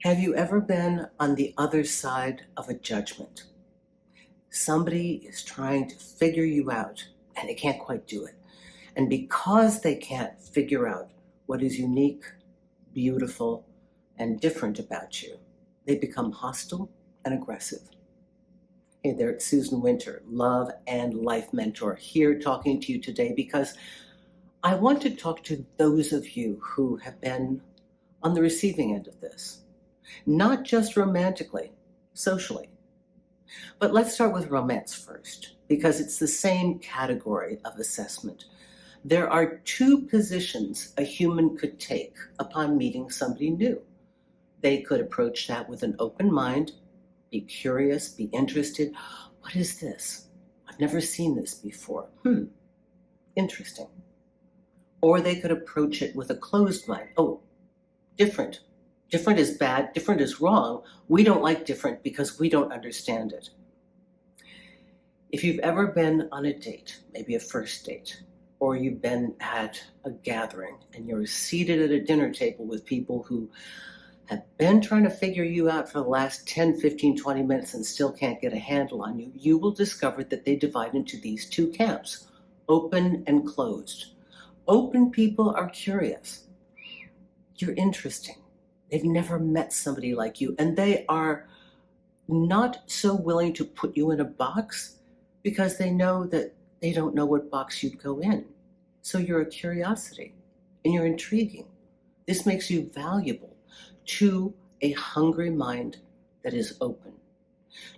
Have you ever been on the other side of a judgment? Somebody is trying to figure you out and they can't quite do it. And because they can't figure out what is unique, beautiful, and different about you, they become hostile and aggressive. Hey there, it's Susan Winter, love and life mentor, here talking to you today because I want to talk to those of you who have been on the receiving end of this. Not just romantically, socially. But let's start with romance first, because it's the same category of assessment. There are two positions a human could take upon meeting somebody new. They could approach that with an open mind, be curious, be interested. What is this? I've never seen this before. Interesting. Or they could approach it with a closed mind. Oh, different. Different is bad, different is wrong. We don't like different because we don't understand it. If you've ever been on a date, maybe a first date, or you've been at a gathering and you're seated at a dinner table with people who have been trying to figure you out for the last 10, 15, 20 minutes and still can't get a handle on you, you will discover that they divide into these two camps, open and closed. Open people are curious. You're interesting. They've never met somebody like you, and they are not so willing to put you in a box because they know that they don't know what box you'd go in. So you're a curiosity and you're intriguing. This makes you valuable to a hungry mind that is open,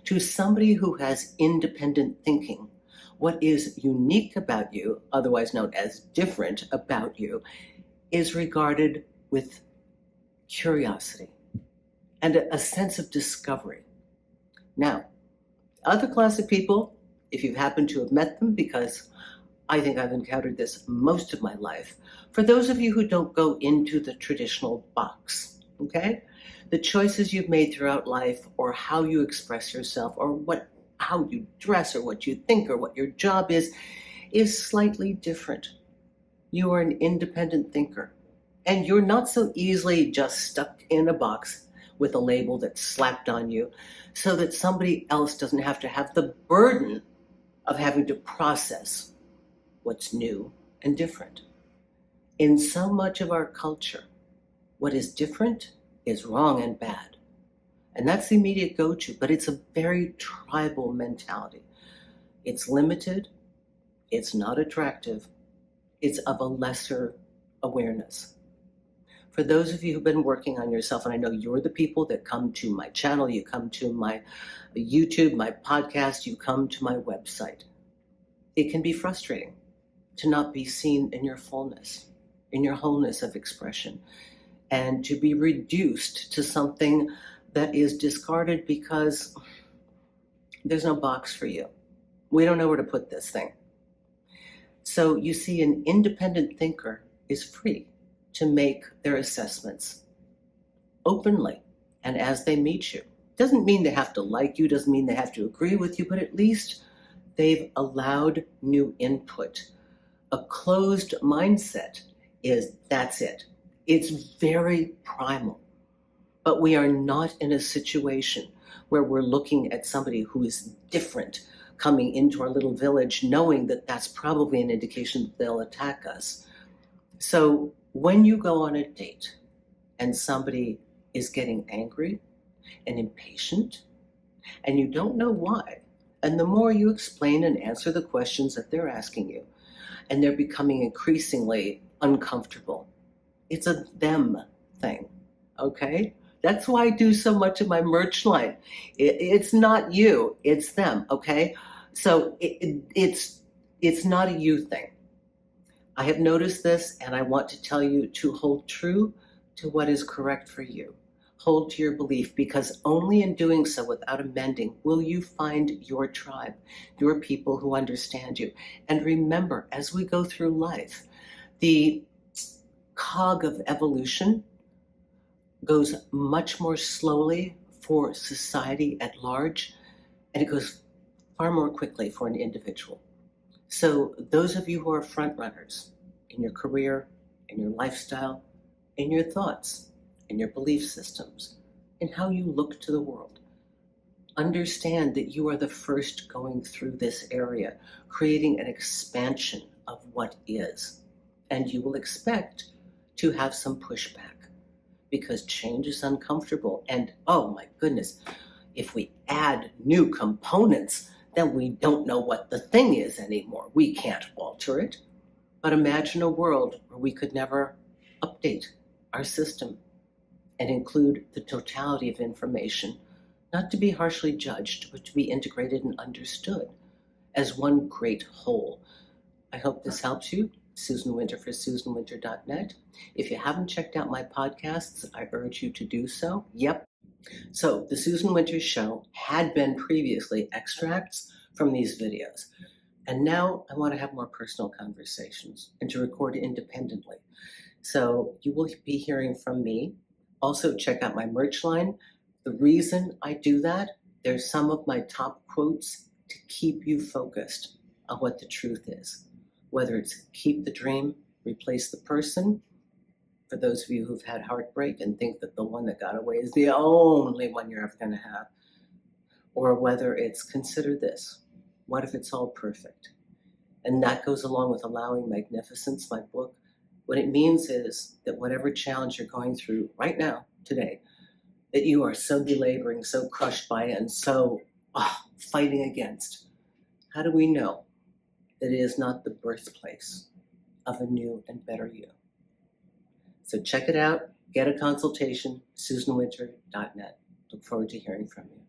to somebody who has independent thinking. What is unique about you, otherwise known as different about you, is regarded with curiosity and a sense of discovery. Now, other class of people, if you've happened to have met them, because I think I've encountered this most of my life, for those of you who don't go into the traditional box, okay? The choices you've made throughout life, or how you express yourself, or how you dress, or what you think, or what your job is slightly different. You are an independent thinker. And you're not so easily just stuck in a box with a label that's slapped on you so that somebody else doesn't have to have the burden of having to process what's new and different. In so much of our culture, what is different is wrong and bad. And that's the immediate go-to, but it's a very tribal mentality. It's limited, it's not attractive, it's of a lesser awareness. For those of you who've been working on yourself, and I know you're the people that come to my channel, you come to my YouTube, my podcast, you come to my website, it can be frustrating to not be seen in your fullness, in your wholeness of expression, and to be reduced to something that is discarded because there's no box for you. We don't know where to put this thing. So you see, an independent thinker is free to make their assessments openly and as they meet you. Doesn't mean they have to like you, doesn't mean they have to agree with you, but at least they've allowed new input. A closed mindset that's it. It's very primal. But we are not in a situation where we're looking at somebody who is different coming into our little village, knowing that that's probably an indication that they'll attack us. So when you go on a date and somebody is getting angry and impatient and you don't know why, and the more you explain and answer the questions that they're asking you, and they're becoming increasingly uncomfortable, it's a them thing, okay? That's why I do so much of my merch line. It's not you, it's them, okay? So it's not a you thing. I have noticed this, and I want to tell you to hold true to what is correct for you. Hold to your belief, because only in doing so without amending will you find your tribe, your people who understand you. And remember, as we go through life, the cog of evolution goes much more slowly for society at large, and it goes far more quickly for an individual. So those of you who are front runners in your career, in your lifestyle, in your thoughts, in your belief systems, in how you look to the world. Understand that you are the first going through this area, creating an expansion of what is. And you will expect to have some pushback because change is uncomfortable. And oh my goodness, if we add new components, then we don't know what the thing is anymore. We can't alter it. But imagine a world where we could never update our system and include the totality of information, not to be harshly judged, but to be integrated and understood as one great whole. I hope this helps you. Susan Winter for SusanWinter.net. If you haven't checked out my podcasts, I urge you to do so. Yep. So the Susan Winter Show had been previously extracts from these videos. And now I want to have more personal conversations and to record independently. So you will be hearing from me. Also, check out my merch line. The reason I do that, there's some of my top quotes to keep you focused on what the truth is. Whether it's keep the dream, replace the person, for those of you who've had heartbreak and think that the one that got away is the only one you're ever going to have, or whether it's consider this, what if it's all perfect? And that goes along with Allowing Magnificence, my book. What it means is that whatever challenge you're going through right now, today, that you are so belaboring, so crushed by it, and so fighting against, how do we know that it is not the birthplace of a new and better you? So check it out, get a consultation, SusanWinter.net. Look forward to hearing from you.